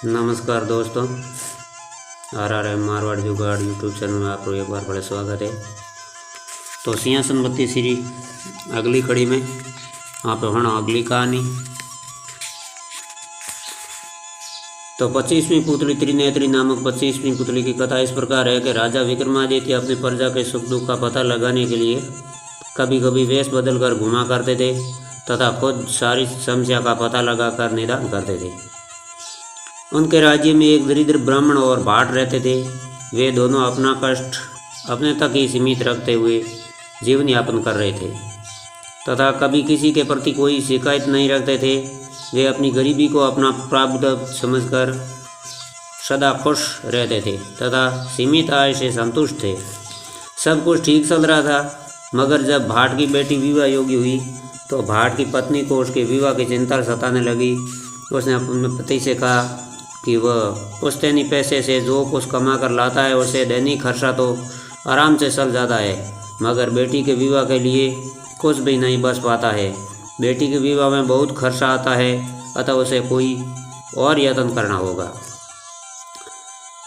नमस्कार दोस्तों, RRM मारवाड़ जुगाड़ यूट्यूब चैनल में आपको एक बार बड़ा स्वागत है। तो सिंहासन बत्ती सीरी अगली कड़ी में आप होना अगली कहानी। तो 25वीं पुतली त्रिनेत्री नामक 25वीं पुतली की कथा इस प्रकार है कि राजा विक्रमादित्य अपनी प्रजा के सुख दुख का पता लगाने के लिए कभी कभी वेश बदलकर घुमा करते थे तथा खुद सारी समस्या का पता लगाकर निदान करते थे। उनके राज्य में एक दरिद्र ब्राह्मण और भाट रहते थे। वे दोनों अपना कष्ट अपने तक ही सीमित रखते हुए जीवन यापन कर रहे थे तथा कभी किसी के प्रति कोई शिकायत नहीं रखते थे। वे अपनी गरीबी को अपना प्रारब्ध समझकर सदा खुश रहते थे तथा सीमित आय से संतुष्ट थे। सब कुछ ठीक चल रहा था, मगर जब भाट की बेटी विवाह योग्य हुई तो भाट की पत्नी को उसके विवाह की चिंता सताने लगी। उसने अपने पति से कहा कि वह पुश्तैनी पैसे से जो कुछ कमा कर लाता है उसे दैनिक खर्चा तो आराम से चल जाता है, मगर बेटी के विवाह के लिए कुछ भी नहीं बच पाता है। बेटी के विवाह में बहुत खर्चा आता है, अतः उसे कोई और यत्न करना होगा।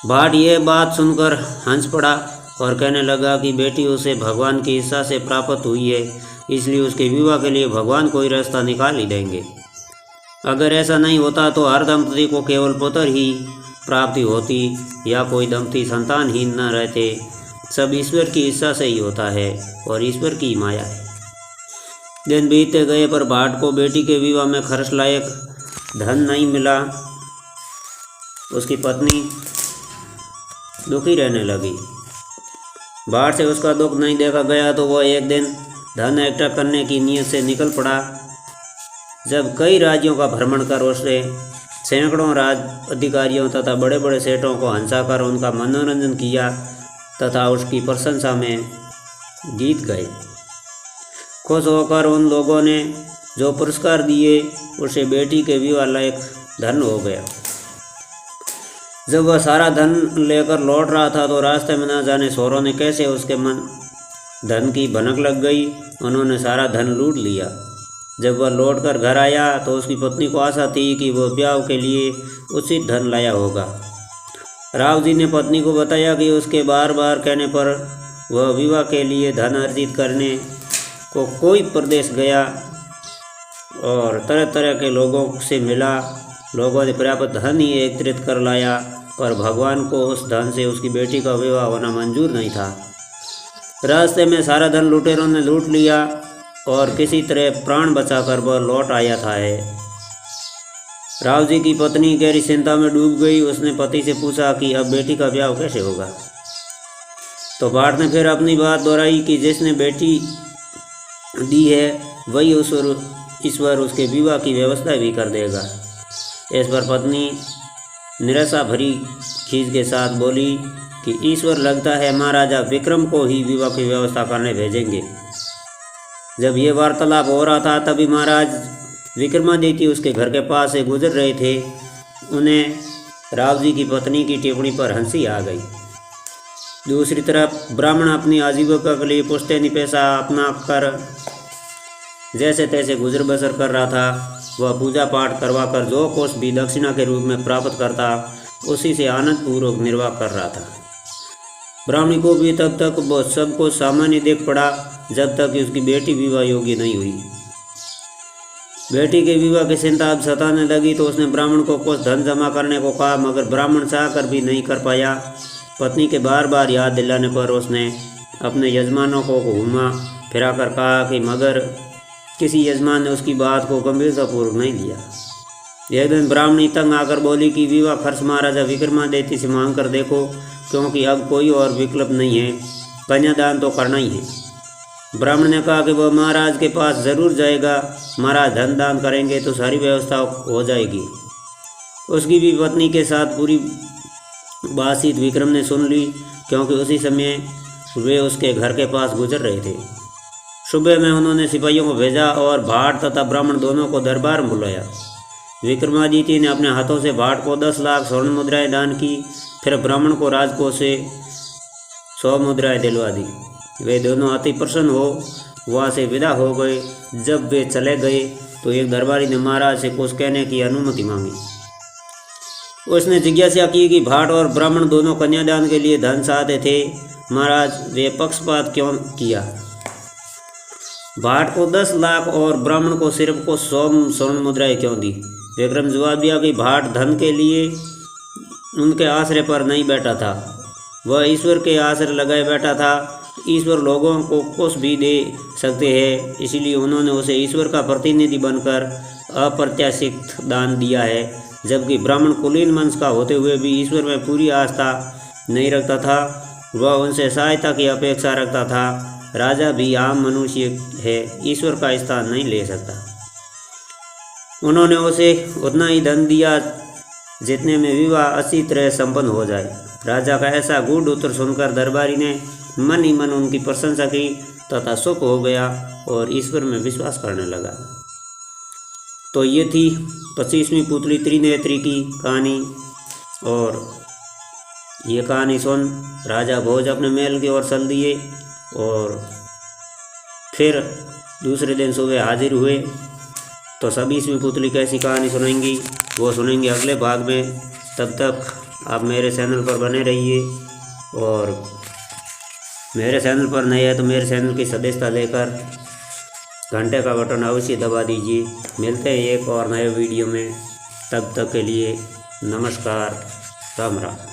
भाट ये बात सुनकर हंस पड़ा और कहने लगा कि बेटी उसे भगवान की इच्छा से प्राप्त हुई है, इसलिए उसके विवाह के लिए भगवान कोई रास्ता निकाल ही देंगे। अगर ऐसा नहीं होता तो हर दंपति को केवल पुत्र ही प्राप्ति होती या कोई दंपति संतानहीन न रहते। सब ईश्वर की इच्छा से ही होता है और ईश्वर की माया है। दिन बीतते गए पर भाट को बेटी के विवाह में खर्च लायक धन नहीं मिला। उसकी पत्नी दुखी रहने लगी। भाट से उसका दुख नहीं देखा गया तो वह एक दिन धन इकट्ठा करने की नीयत से निकल पड़ा। जब कई राज्यों का भ्रमण कर उसने सैकड़ों राज अधिकारियों तथा बड़े बड़े सेठों को हंसाकर उनका मनोरंजन किया तथा उसकी प्रशंसा में गीत गाए। खुश होकर उन लोगों ने जो पुरस्कार दिए उसे बेटी के विवाह लायक धन हो गया। जब वह सारा धन लेकर लौट रहा था तो रास्ते में न जाने चोरों ने कैसे उसके मन धन की भनक लग गई। उन्होंने सारा धन लूट लिया। जब वह लौटकर घर आया तो उसकी पत्नी को आशा थी कि वह ब्याह के लिए उचित धन लाया होगा। राव जी ने पत्नी को बताया कि उसके बार बार कहने पर वह विवाह के लिए धन अर्जित करने को कोई प्रदेश गया और तरह तरह के लोगों से मिला। लोगों ने पर्याप्त धन ही एकत्रित कर लाया, पर भगवान को उस धन से उसकी बेटी का विवाह होना मंजूर नहीं था। रास्ते में सारा धन लुटेरों ने लूट लिया और किसी तरह प्राण बचाकर वह लौट आया था। राव जी की पत्नी गहरी चिंता में डूब गई। उसने पति से पूछा कि अब बेटी का ब्याह कैसे होगा। तो भाट ने फिर अपनी बात दोहराई कि जिसने बेटी दी है वही ईश्वर उसके विवाह की व्यवस्था भी कर देगा। इस पर पत्नी निराशा भरी खींच के साथ बोली कि ईश्वर लगता है महाराजा विक्रम को ही विवाह की व्यवस्था करने भेजेंगे। जब ये वार्तालाप हो रहा था तभी महाराज विक्रमादित्य उसके घर के पास से गुजर रहे थे। उन्हें राव जी की पत्नी की टिप्पणी पर हंसी आ गई। दूसरी तरफ ब्राह्मण अपनी आजीविका के लिए पुश्तैनी पैसा अपना कर जैसे तैसे गुजर बसर कर रहा था। वह पूजा पाठ करवा कर जो कुछ भी दक्षिणा के रूप में प्राप्त करता उसी से आनंद पूर्वक निर्वाह कर रहा था। ब्राह्मणी को भी तब तक वह सब कुछ सामान्य देख पड़ा जब तक कि उसकी बेटी विवाह योग्य नहीं हुई। बेटी के विवाह की चिंता अब सताने लगी तो उसने ब्राह्मण को कुछ धन जमा करने को कहा, मगर ब्राह्मण चाहकर भी नहीं कर पाया। पत्नी के बार बार याद दिलाने पर उसने अपने यजमानों को घूमा फिरा कर कहा कि मगर किसी यजमान ने उसकी बात को गंभीरतापूर्वक नहीं लिया। एक दिन ब्राह्मणी तंग आकर बोली कि विवाह खर्च महाराजा विक्रमादित्य से मांग कर देखो, क्योंकि अब कोई और विकल्प नहीं है, कन्यादान तो करना ही है। ब्राह्मण ने कहा कि वह महाराज के पास जरूर जाएगा। महाराज धन दान करेंगे तो सारी व्यवस्था हो जाएगी। उसकी भी पत्नी के साथ पूरी बातचीत विक्रम ने सुन ली, क्योंकि उसी समय वे उसके घर के पास गुजर रहे थे। सुबह में उन्होंने सिपाहियों को भेजा और भाट तथा ब्राह्मण दोनों को दरबार में बुलाया। विक्रमादित्य ने अपने हाथों से भाट को 10 लाख स्वर्ण मुद्राएं दान की, फिर ब्राह्मण को राजकोष से 100 मुद्राएं दिलवा दी। वे दोनों अति प्रसन्न हो वहाँ से विदा हो गए। जब वे चले गए तो एक दरबारी ने महाराज से कुछ कहने की अनुमति मांगी। उसने जिज्ञासा की कि भाट और ब्राह्मण दोनों कन्यादान के लिए धन चाहते थे, महाराज वे पक्षपात क्यों किया? भाट को 10 लाख और ब्राह्मण को सिर्फ को 100 स्वर्ण मुद्राएं क्यों दी? विक्रम जवाब दिया कि भाट धन के लिए उनके आश्रय पर नहीं बैठा था, वह ईश्वर के आश्रय लगाए बैठा था। ईश्वर लोगों को कुछ भी दे सकते हैं, इसलिए उन्होंने उसे ईश्वर का प्रतिनिधि बनकर अप्रत्याशित दान दिया है। जबकि ब्राह्मण कुलीन वंश का होते हुए भी ईश्वर में पूरी आस्था नहीं रखता था, वह उनसे सहायता की अपेक्षा रखता था। राजा भी आम मनुष्य है, ईश्वर का स्थान नहीं ले सकता। उन्होंने उसे उतना ही धन दिया जितने में विवाह अच्छी तरह संपन्न हो जाए। राजा का ऐसा गूढ़ उत्तर सुनकर दरबारी ने मन ही मन उनकी प्रशंसा की तथा सुख हो गया और ईश्वर में विश्वास करने लगा। तो ये थी 25वीं पुतली त्रिनेत्री की कहानी। और ये कहानी सुन राजा भोज अपने महल की ओर चल दिए और फिर दूसरे दिन सुबह हाजिर हुए। तो 26वीं पुतली कैसी कहानी सुनेंगी वो सुनेंगे अगले भाग में। तब तक आप मेरे चैनल पर बने रहिए और मेरे चैनल पर नए हैं तो मेरे चैनल की सदस्यता लेकर घंटे का बटन अवश्य दबा दीजिए। मिलते हैं एक और नए वीडियो में, तब तक के लिए नमस्कार, राम राम।